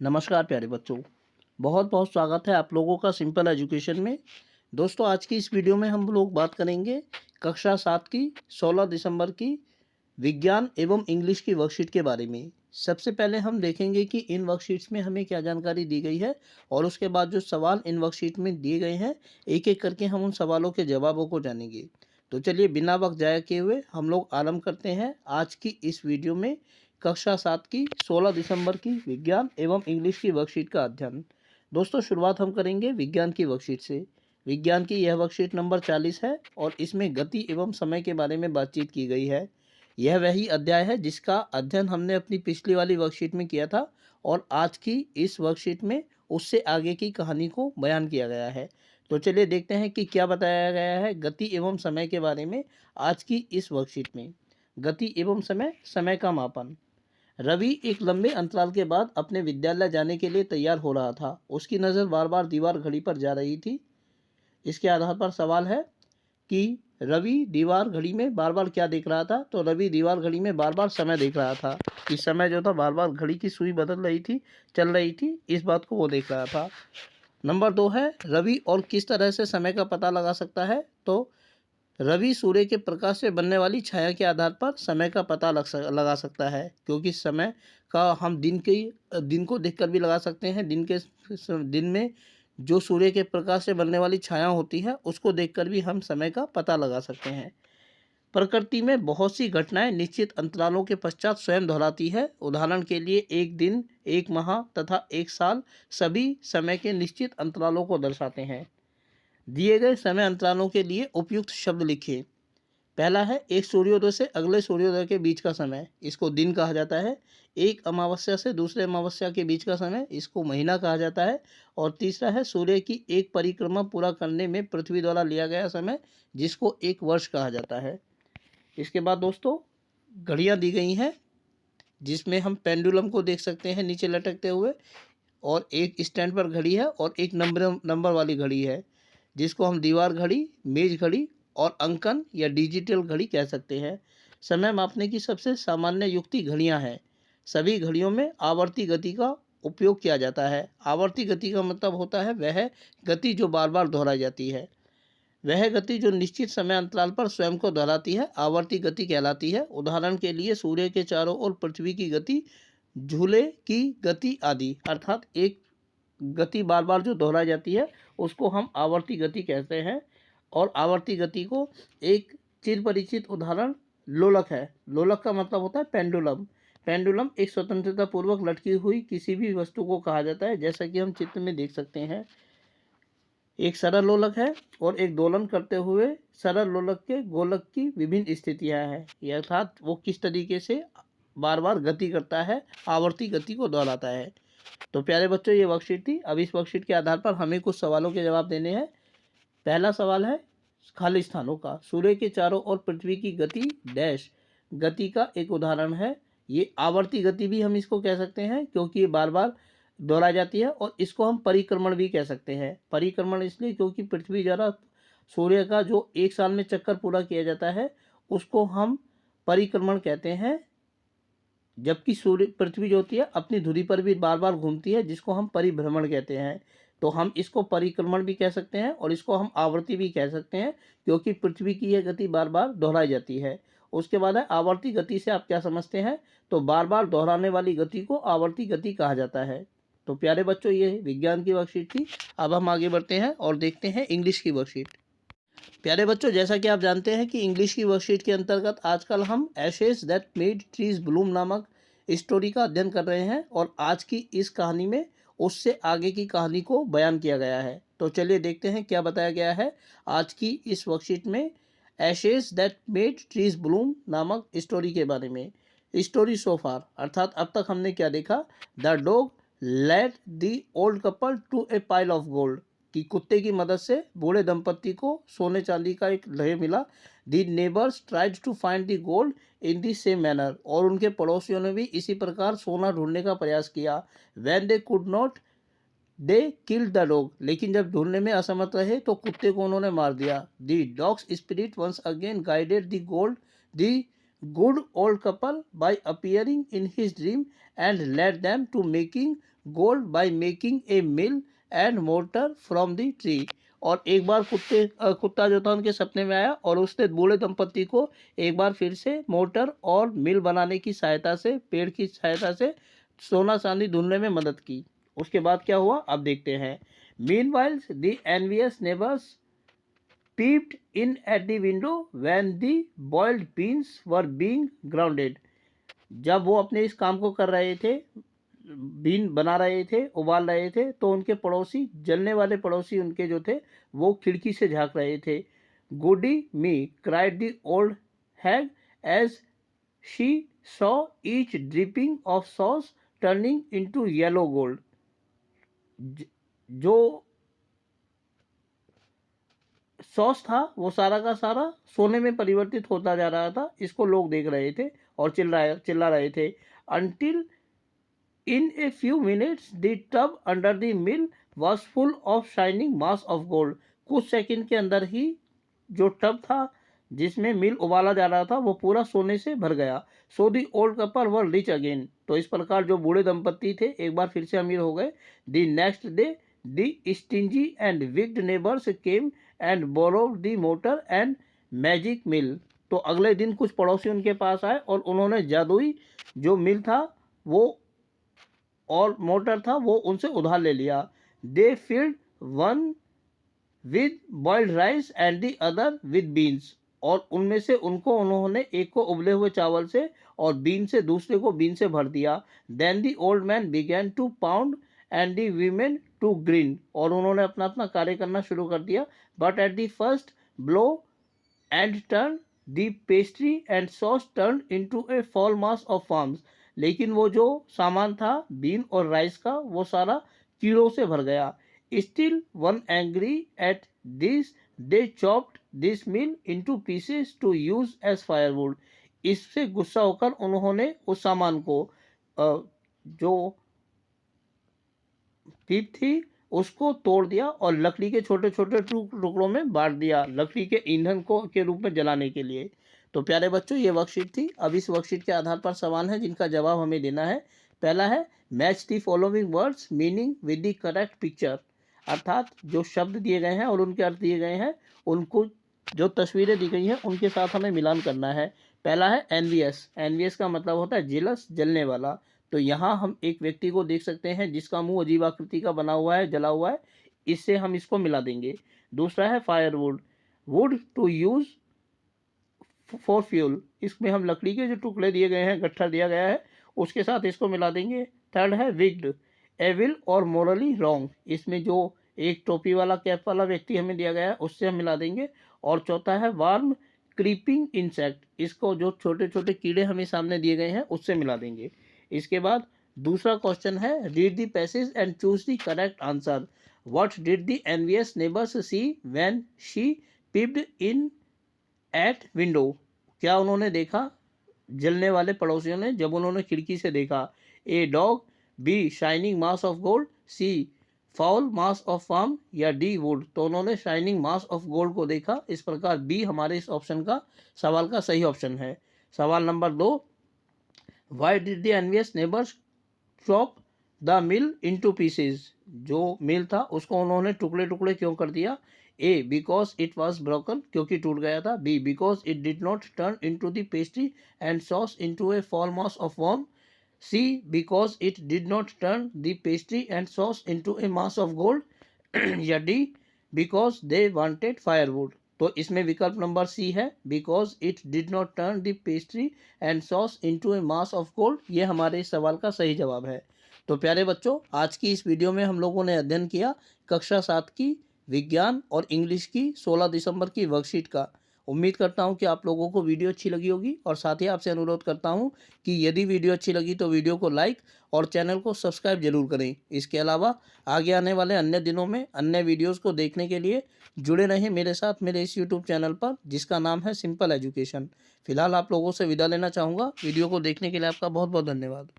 नमस्कार प्यारे बच्चों। बहुत बहुत स्वागत है आप लोगों का सिंपल एजुकेशन में। दोस्तों, आज की इस वीडियो में हम लोग बात करेंगे कक्षा 7 की 16 दिसंबर की विज्ञान एवं इंग्लिश की वर्कशीट के बारे में। सबसे पहले हम देखेंगे कि इन वर्कशीट्स में हमें क्या जानकारी दी गई है और उसके बाद जो सवाल इन वर्कशीट में दिए गए हैं एक एक करके हम उन सवालों के जवाबों को जानेंगे। तो चलिए बिना वक्त जाया किए हुए हम लोग आरंभ करते हैं आज की इस वीडियो में कक्षा 7 की 16 दिसंबर की विज्ञान एवं इंग्लिश की वर्कशीट का अध्ययन। दोस्तों, शुरुआत हम करेंगे विज्ञान की वर्कशीट से। विज्ञान की यह वर्कशीट नंबर 40 है और इसमें गति एवं समय के बारे में बातचीत की गई है। यह वही अध्याय है जिसका अध्ययन हमने अपनी पिछली वाली वर्कशीट में किया था और आज की इस वर्कशीट में उससे आगे की कहानी को बयान किया गया है। तो चलिए देखते हैं कि क्या बताया गया है गति एवं समय के बारे में आज की इस वर्कशीट में। गति एवं समय, समय का मापन। रवि एक लंबे अंतराल के बाद अपने विद्यालय जाने के लिए तैयार हो रहा था। उसकी नज़र बार बार दीवार घड़ी पर जा रही थी। इसके आधार पर सवाल है कि रवि दीवार घड़ी में बार बार क्या देख रहा था। तो रवि दीवार घड़ी में बार बार समय देख रहा था। इस समय जो था बार बार घड़ी की सुई बदल रही थी, चल रही थी, इस बात को वो देख रहा था। नंबर 2 है रवि और किस तरह से समय का पता लगा सकता है। तो रवि सूर्य के प्रकाश से बनने वाली छाया के आधार पर समय का पता लगा सकता है, क्योंकि समय का हम दिन को देखकर भी लगा सकते हैं। दिन में जो सूर्य के प्रकाश से बनने वाली छाया होती है उसको देखकर भी हम समय का पता लगा सकते हैं। प्रकृति में बहुत सी घटनाएं निश्चित अंतरालों के पश्चात स्वयं दोहराती है। उदाहरण के लिए एक दिन, एक माह तथा एक साल सभी समय के निश्चित अंतरालों को दर्शाते हैं। दिए गए समय अंतरालों के लिए उपयुक्त शब्द लिखिए। पहला है एक सूर्योदय से अगले सूर्योदय के बीच का समय, इसको दिन कहा जाता है। एक अमावस्या से दूसरे अमावस्या के बीच का समय, इसको महीना कहा जाता है। और तीसरा है सूर्य की एक परिक्रमा पूरा करने में पृथ्वी द्वारा लिया गया समय, जिसको एक वर्ष कहा जाता है। इसके बाद दोस्तों घड़ियाँ दी गई हैं, जिसमें हम पेंडुलम को देख सकते हैं नीचे लटकते हुए, और एक स्टैंड पर घड़ी है और एक नंबर वाली घड़ी है, जिसको हम दीवार घड़ी, मेज घड़ी और अंकन या डिजिटल घड़ी कह सकते हैं। समय मापने की सबसे सामान्य युक्ति घड़ियां हैं। सभी घड़ियों में आवर्ती गति का उपयोग किया जाता है। आवर्ती गति का मतलब होता है वह गति जो बार बार दोहराई जाती है। वह गति जो निश्चित समय अंतराल पर स्वयं को दोहराती है आवर्ती गति कहलाती है। उदाहरण के लिए सूर्य के चारों ओर पृथ्वी की गति, झूले की गति आदि। अर्थात एक गति बार बार जो दोहराई जाती है उसको हम आवर्ती गति कहते हैं। और आवर्ती गति को एक चिर परिचित उदाहरण लोलक है। लोलक का मतलब होता है पेंडुलम। पेंडुलम एक स्वतंत्रता पूर्वक लटकी हुई किसी भी वस्तु को कहा जाता है, जैसा कि हम चित्र में देख सकते हैं। एक सरल लोलक है और एक दोलन करते हुए सरल लोलक के गोलक की विभिन्न स्थितियां हैं, अर्थात वो किस तरीके से बार बार गति करता है, आवर्ती गति को दोहराता है। तो प्यारे बच्चों, ये वर्कशीट थी। अब इस वर्कशीट के आधार पर हमें कुछ सवालों के जवाब देने हैं। पहला सवाल है खाली स्थानों का। सूर्य के चारों ओर पृथ्वी की गति डैश गति का एक उदाहरण है। ये आवर्ती गति भी हम इसको कह सकते हैं, क्योंकि ये बार बार दोहराई जाती है। और इसको हम परिक्रमण भी कह सकते हैं। परिक्रमण इसलिए क्योंकि पृथ्वी द्वारा सूर्य का जो एक साल में चक्कर पूरा किया जाता है उसको हम परिक्रमण कहते हैं, जबकि सूर्य पृथ्वी जो होती है अपनी धुरी पर भी बार बार घूमती है, जिसको हम परिभ्रमण कहते हैं। तो हम इसको परिक्रमण भी कह सकते हैं और इसको हम आवर्ती भी कह सकते हैं, क्योंकि पृथ्वी की यह गति बार बार दोहराई जाती है। उसके बाद है आवर्ती गति से आप क्या समझते हैं। तो बार बार दोहराने वाली गति को आवर्ती गति कहा जाता है। तो प्यारे बच्चों, ये विज्ञान की वर्कशीट थी। अब हम आगे बढ़ते हैं और देखते हैं इंग्लिश की वर्कशीट। प्यारे बच्चों, जैसा कि आप जानते हैं कि इंग्लिश की वर्कशीट के अंतर्गत आजकल हम Ashes that made trees Bloom नामक स्टोरी का अध्ययन कर रहे हैं और आज की इस कहानी में उससे आगे की कहानी को बयान किया गया है। तो चलिए देखते हैं क्या बताया गया है आज की इस वर्कशीट में Ashes that made trees Bloom नामक स्टोरी के बारे में। स्टोरी सो फार, अर्थात अब तक हमने क्या देखा। The dog led the old couple to a pile of gold, कि कुत्ते की मदद से बूढ़े दंपत्ति को सोने चांदी का एक ढेर मिला। The neighbours tried to find the gold in the same manner, और उनके पड़ोसियों ने भी इसी प्रकार सोना ढूंढने का प्रयास किया। When they could not they killed the dog, लेकिन जब ढूंढने में असमर्थ रहे तो कुत्ते को उन्होंने मार दिया। The dog's spirit once again guided the good old couple by appearing in his dream and led them to making gold by making a mill and mortar from the tree. और एक बार कुत्ता जो था उनके सपने में आया और उसने बूढ़े दंपति को एक बार फिर से मोटर और मिल बनाने की सहायता से, पेड़ की सहायता से सोना चांदी ढूंढने में मदद की। उसके बाद क्या हुआ अब देखते हैं। Meanwhile the envious neighbours peeped in at the window when the boiled beans were being grounded। जब वो अपने इस काम को कर रहे थे, बीन बना रहे थे, उबाल रहे थे, तो उनके पड़ोसी, जलने वाले पड़ोसी उनके जो थे, वो खिड़की से झांक रहे थे। Goody me cried the old hag as she saw each dripping of sauce turning into yellow gold. जो सॉस था वो सारा का सारा सोने में परिवर्तित होता जा रहा था। इसको लोग देख रहे थे और चिल्ला रहे थे। Until in a few minutes the tub under the mill was full of shining mass of gold. कुछ सेकंड के अंदर ही जो टब था जिसमें मिल उबाला जा रहा था वो पूरा सोने से भर गया। So the old couple were rich again. तो इस प्रकार जो बूढ़े दंपत्ति थे एक बार फिर से अमीर हो गए। The next day the stingy and wicked neighbours came and borrowed the mortar and magic mill. तो अगले दिन कुछ पड़ोसी उनके पास आए और उन्होंने जादुई जो मिल था वो और मोटर था वो उनसे उधार ले लिया। They filled one with boiled rice and the other with beans. और उनमें से उन्होंने एक को उबले हुए चावल से और बीन से दूसरे को बीन से भर दिया। Then the old man began to pound and the women to green. और उन्होंने अपना अपना कार्य करना शुरू कर दिया। But at the first blow and turn the pastry and sauce turn into a foul mass of farms. लेकिन वो जो सामान था बीन और राइस का वो सारा कीड़ों से भर गया। Still one angry at this they chopped this mill into pieces to use as firewood. इससे गुस्सा होकर उन्होंने उस सामान को जो पीप थी उसको तोड़ दिया और लकड़ी के छोटे छोटे टुकड़ों में बांट दिया, लकड़ी के ईंधन को के रूप में जलाने के लिए। तो प्यारे बच्चों ये वर्कशीट थी। अब इस वर्कशीट के आधार पर सवाल है जिनका जवाब हमें देना है। पहला है match the following words meaning with the correct picture. अर्थात जो शब्द दिए गए हैं और उनके अर्थ दिए गए हैं उनको जो तस्वीरें दी गई हैं उनके साथ हमें मिलान करना है। पहला है एनवियस। एनवियस का मतलब होता है जेलस, जलने वाला। तो यहाँ हम एक व्यक्ति को देख सकते हैं जिसका मुंह अजीब आकृति का बना हुआ है, जला हुआ है। इससे हम इसको मिला देंगे। दूसरा है firewood. Wood to use for fuel. इसमें हम लकड़ी के जो टुकड़े दिए गए हैं, गट्ठर दिया गया है, उसके साथ इसको मिला देंगे। थर्ड है विग्ड। एविल और मोरली रॉन्ग। इसमें जो एक टोपी वाला कैप वाला व्यक्ति हमें दिया गया है उससे हम मिला देंगे। और चौथा है वार्म क्रीपिंग इंसेक्ट। इसको जो छोटे छोटे कीड़े हमें सामने दिए गए हैं उससे मिला देंगे। इसके बाद दूसरा क्वेश्चन है read the passage and choose the correct answer. What did the envious neighbours see when she peeped in at window. क्या उन्होंने देखा, जलने वाले पड़ोसियों ने जब उन्होंने खिड़की से देखा। A dog, B shining mass of gold, C foul mass of farm, या डी वुड। तो उन्होंने शाइनिंग मास ऑफ गोल्ड को देखा। इस प्रकार बी हमारे इस ऑप्शन का सवाल का सही ऑप्शन है। सवाल number 2, why did the envious neighbours chop the mill into pieces. जो मिल था उसको उन्होंने टुकड़े टुकड़े क्यों कर दिया। A because it was broken, क्योंकि टूट गया था। B because it did not turn into the pastry and sauce into a foul mass of worm. C because it did not turn the pastry and sauce into a mass of gold. या D because they wanted firewood. तो इसमें विकल्प number C है, because it did not turn the pastry and sauce into a mass of gold. ये हमारे इस सवाल का सही जवाब है। तो प्यारे बच्चों आज की इस वीडियो में हम लोगों ने अध्ययन किया कक्षा 7 की विज्ञान और इंग्लिश की 16 दिसंबर की वर्कशीट का। उम्मीद करता हूं कि आप लोगों को वीडियो अच्छी लगी होगी और साथ ही आपसे अनुरोध करता हूं कि यदि वीडियो अच्छी लगी तो वीडियो को लाइक और चैनल को सब्सक्राइब जरूर करें। इसके अलावा आगे आने वाले अन्य दिनों में अन्य वीडियोस को देखने के लिए जुड़े रहें मेरे साथ मेरे इस यूट्यूब चैनल पर जिसका नाम है सिंपल एजुकेशन। फिलहाल आप लोगों से विदा लेना चाहूँगा। वीडियो को देखने के लिए आपका बहुत बहुत धन्यवाद।